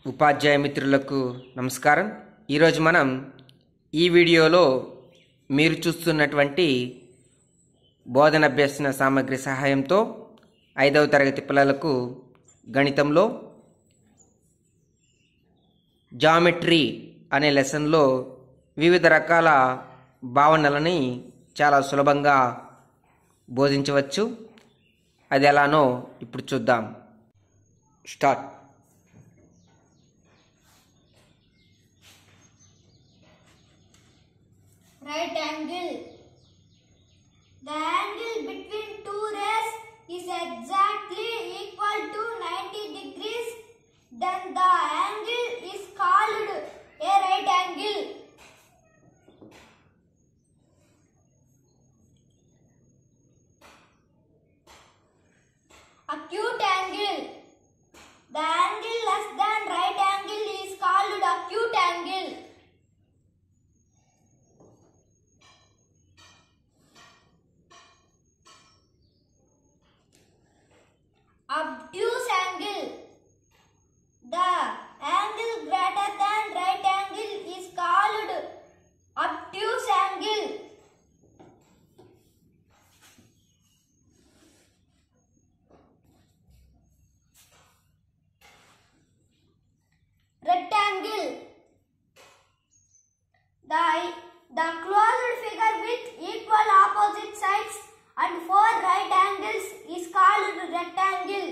ఉపాధ్యాయ మిత్రులకు నమస్కారం. ఈరోజు మనం ఈ వీడియోలో మీరు చూస్తున్నటువంటి బోధన అభ్యసన సామగ్రి సహాయంతో 5వ తరగతి పిల్లలకు గణితంలో జామెట్రీ అనే లెసన్లో వివిధ రకాల భావనలని చాలా సులభంగా బోధించవచ్చు. అది ఎలానో ఇప్పుడు చూద్దాం. Start. Right angle. The angle between two rays is exactly equal to 90 degrees. Then the angle is called a right angle. Acute angle. The angle less than right angle is called acute angle. Obtuse angle. The angle greater than right angle is called obtuse angle. Rectangle. The closed figure with equal opposite sides and 4 right angles is called rectangle.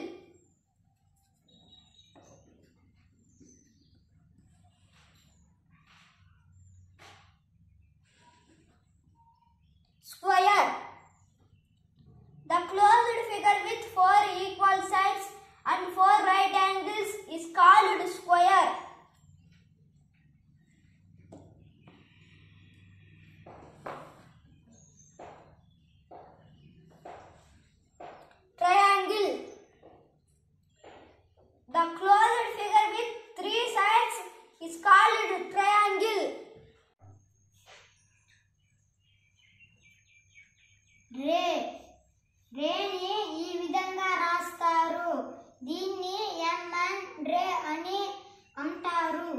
Square. The closed figure with 4 equal sides and 4 right angles is called square. Triangle. The closed figure with 3 sides is called triangle. రేని ఈ విధంగా రాస్తారు. దీన్ని MN రే అని అంటారు.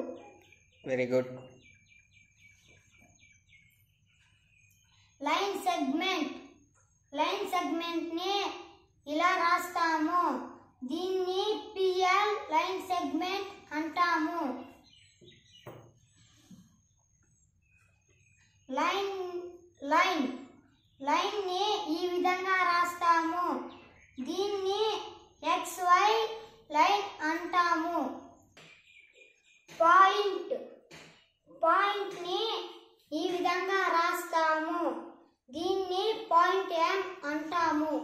Very good. Line segment ని ఇలా రాస్తాము. దీన్ని పిఎల్ లైన్ సెగ్మెంట్ అంటాము. లైన్ ని ఈ విధంగా రాస్తాము. దీన్ని XY లైన్ అంటాము. పాయింట్ ని ఈ విధంగా రాస్తాము. దీన్ని పాయింట్ M అంటాము.